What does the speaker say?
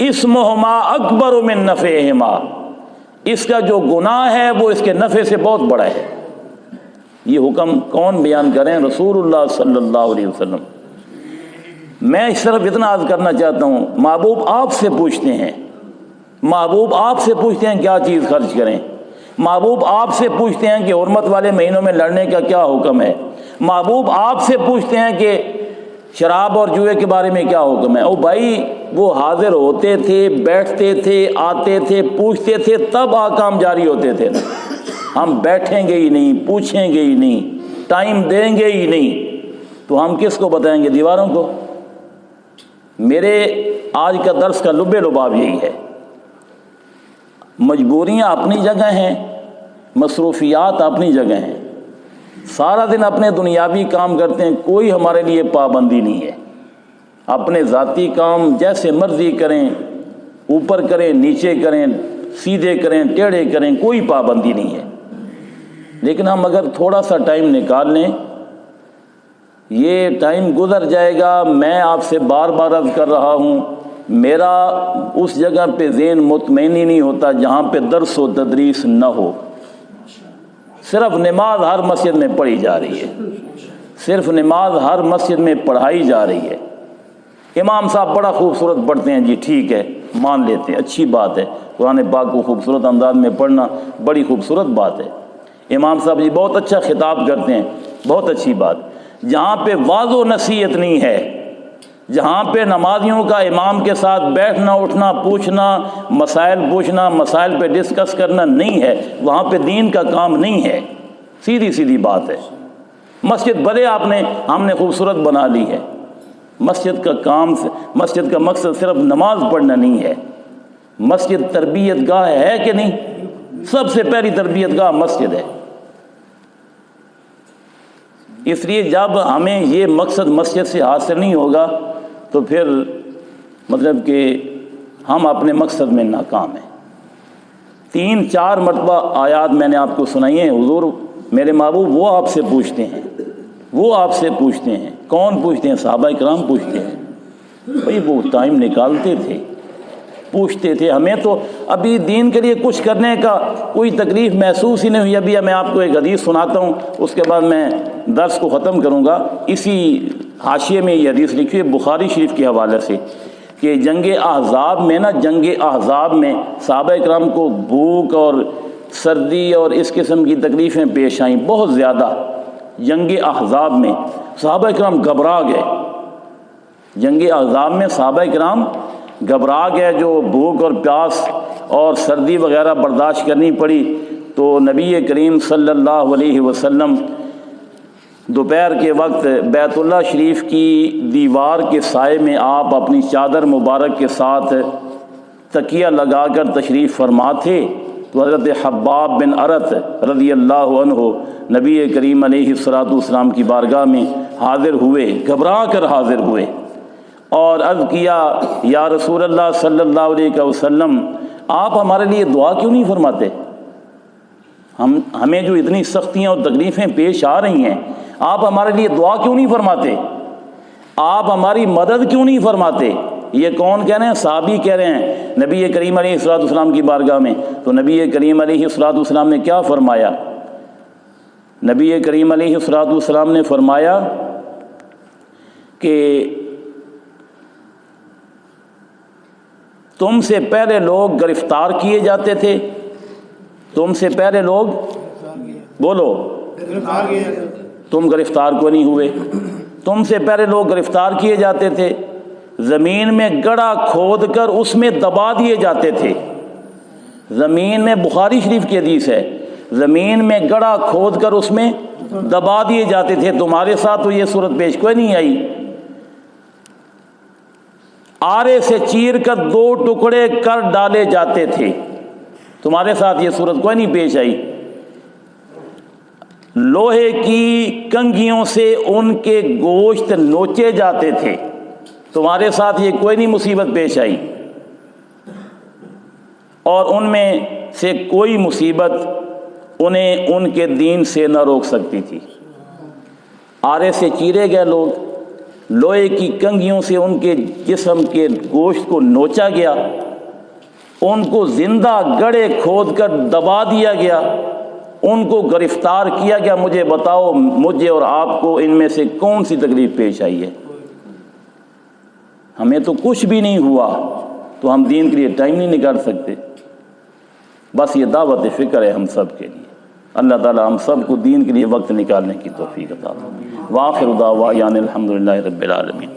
اسمہما اکبر من نفعہما، اس کا جو گناہ ہے وہ اس کے نفع سے بہت بڑا ہے۔ یہ حکم کون بیان کریں؟ رسول اللہ صلی اللہ علیہ وسلم۔ میں اس طرف اتنا عرض کرنا چاہتا ہوں، محبوب آپ سے پوچھتے ہیں، محبوب آپ سے پوچھتے ہیں کیا چیز خرچ کریں، محبوب آپ سے پوچھتے ہیں کہ حرمت والے مہینوں میں لڑنے کا کیا حکم ہے، محبوب آپ سے پوچھتے ہیں کہ شراب اور جوئے کے بارے میں کیا حکم ہے۔ او بھائی، وہ حاضر ہوتے تھے، بیٹھتے تھے، آتے تھے، پوچھتے تھے، تب احکام جاری ہوتے تھے۔ ہم بیٹھیں گے ہی نہیں، پوچھیں گے ہی نہیں، ٹائم دیں گے ہی نہیں، تو ہم کس کو بتائیں گے؟ دیواروں کو؟ میرے آج کا درس کا لب لباب یہی ہے، مجبوریاں اپنی جگہ ہیں، مصروفیات اپنی جگہ ہیں، سارا دن اپنے دنیاوی کام کرتے ہیں، کوئی ہمارے لیے پابندی نہیں ہے، اپنے ذاتی کام جیسے مرضی کریں، اوپر کریں، نیچے کریں، سیدھے کریں، ٹیڑھے کریں، کوئی پابندی نہیں ہے۔ لیکن ہم اگر تھوڑا سا ٹائم نکال لیں، یہ ٹائم گزر جائے گا۔ میں آپ سے بار بار عرض کر رہا ہوں، میرا اس جگہ پہ ذہن مطمئن ہی نہیں ہوتا جہاں پہ درس و تدریس نہ ہو۔ صرف نماز ہر مسجد میں پڑھی جا رہی ہے، صرف نماز ہر مسجد میں پڑھائی جا رہی ہے۔ امام صاحب بڑا خوبصورت پڑھتے ہیں، جی ٹھیک ہے، مان لیتے ہیں، اچھی بات ہے، قرآن پاک کو خوبصورت انداز میں پڑھنا بڑی خوبصورت بات ہے۔ امام صاحب جی بہت اچھا خطاب کرتے ہیں، بہت اچھی بات۔ جہاں پہ واضح و نصیحت نہیں ہے، جہاں پہ نمازیوں کا امام کے ساتھ بیٹھنا، اٹھنا، پوچھنا، مسائل پوچھنا، مسائل پہ ڈسکس کرنا نہیں ہے، وہاں پہ دین کا کام نہیں ہے۔ سیدھی سیدھی بات ہے۔ مسجد بھلے ہم نے خوبصورت بنا لی ہے، مسجد کا مقصد صرف نماز پڑھنا نہیں ہے۔ مسجد تربیت گاہ ہے کہ نہیں؟ سب سے پہلی تربیت گاہ مسجد ہے۔ اس لیے جب ہمیں یہ مقصد مسجد سے حاصل نہیں ہوگا تو پھر مطلب کہ ہم اپنے مقصد میں ناکام ہیں۔ 3-4 مرتبہ آیات میں نے آپ کو سنائی ہیں، حضور میرے محبوب وہ آپ سے پوچھتے ہیں، وہ آپ سے پوچھتے ہیں۔ کون پوچھتے ہیں؟ صحابہ کرام پوچھتے ہیں۔ بھائی وہ ٹائم نکالتے تھے، پوچھتے تھے۔ ہمیں تو ابھی دین کے لیے کچھ کرنے کا کوئی تکلیف محسوس ہی نہیں ہوئی۔ ابھی میں آپ کو ایک حدیث سناتا ہوں، اس کے بعد میں درس کو ختم کروں گا۔ اسی حاشیے میں یہ حدیث لکھی ہے بخاری شریف کے حوالے سے کہ جنگ احزاب میں صحابہ کرام کو بھوک اور سردی اور اس قسم کی تکلیفیں پیش آئیں بہت زیادہ۔ جنگ احزاب میں صحابہ کرام گھبرا گئے، جنگ احزاب میں صحابہ کرام گھبرا گئے، جو بھوک اور پیاس اور سردی وغیرہ برداشت کرنی پڑی۔ تو نبی کریم صلی اللہ علیہ وسلم دوپہر کے وقت بیت اللہ شریف کی دیوار کے سائے میں آپ اپنی چادر مبارک کے ساتھ تکیہ لگا کر تشریف فرما تھے، تو حضرت حباب بن ارت رضی اللہ عنہ نبی کریم علیہ السلام کی بارگاہ میں حاضر ہوئے، گھبرا کر حاضر ہوئے اور عرض کیا، یا رسول اللہ صلی اللہ علیہ وسلم، آپ ہمارے لیے دعا کیوں نہیں فرماتے؟ ہمیں جو اتنی سختیاں اور تکلیفیں پیش آ رہی ہیں، آپ ہمارے لیے دعا کیوں نہیں فرماتے؟ آپ ہماری مدد کیوں نہیں فرماتے؟ یہ کون کہہ رہے ہیں؟ صحابی کہہ رہے ہیں نبی کریم علیہ السلام کی بارگاہ میں۔ تو نبی کریم علیہ السلام نے کیا فرمایا؟ نبی کریم علیہ السلام نے فرمایا کہ تم سے پہلے لوگ گرفتار کیے جاتے تھے، تم سے پہلے لوگ بولو، تم گرفتار کو نہیں ہوئے، تم سے پہلے لوگ گرفتار کیے جاتے تھے، زمین میں گڑھا کھود کر اس میں دبا دیے جاتے تھے۔ زمین میں، بخاری شریف کی حدیث ہے، زمین میں گڑھا کھود کر اس میں دبا دیے جاتے تھے۔ تمہارے ساتھ تو یہ صورت پیش کوئی نہیں آئی۔ آرے سے چیر کر 2 ٹکڑے کر ڈالے جاتے تھے، تمہارے ساتھ یہ صورت کوئی نہیں پیش آئی۔ لوہے کی کنگھیوں سے ان کے گوشت نوچے جاتے تھے، تمہارے ساتھ یہ کوئی نہیں مصیبت پیش آئی، اور ان میں سے کوئی مصیبت انہیں ان کے دین سے نہ روک سکتی تھی۔ آرے سے چیرے گئے لوگ، لوہے کی کنگھیوں سے ان کے جسم کے گوشت کو نوچا گیا، ان کو زندہ گڑھے کھود کر دبا دیا گیا، ان کو گرفتار کیا گیا۔ مجھے بتاؤ، مجھے اور آپ کو ان میں سے کون سی تکلیف پیش آئی ہے؟ ہمیں تو کچھ بھی نہیں ہوا، تو ہم دین کے لیے ٹائم نہیں نکال سکتے؟ بس یہ دعوت فکر ہے ہم سب کے لیے۔ اللہ تعالی ہم سب کو دین کے لیے وقت نکالنے کی توفیق عطا فرمائے۔ وآخر دعوانا الحمدللہ رب العالمین۔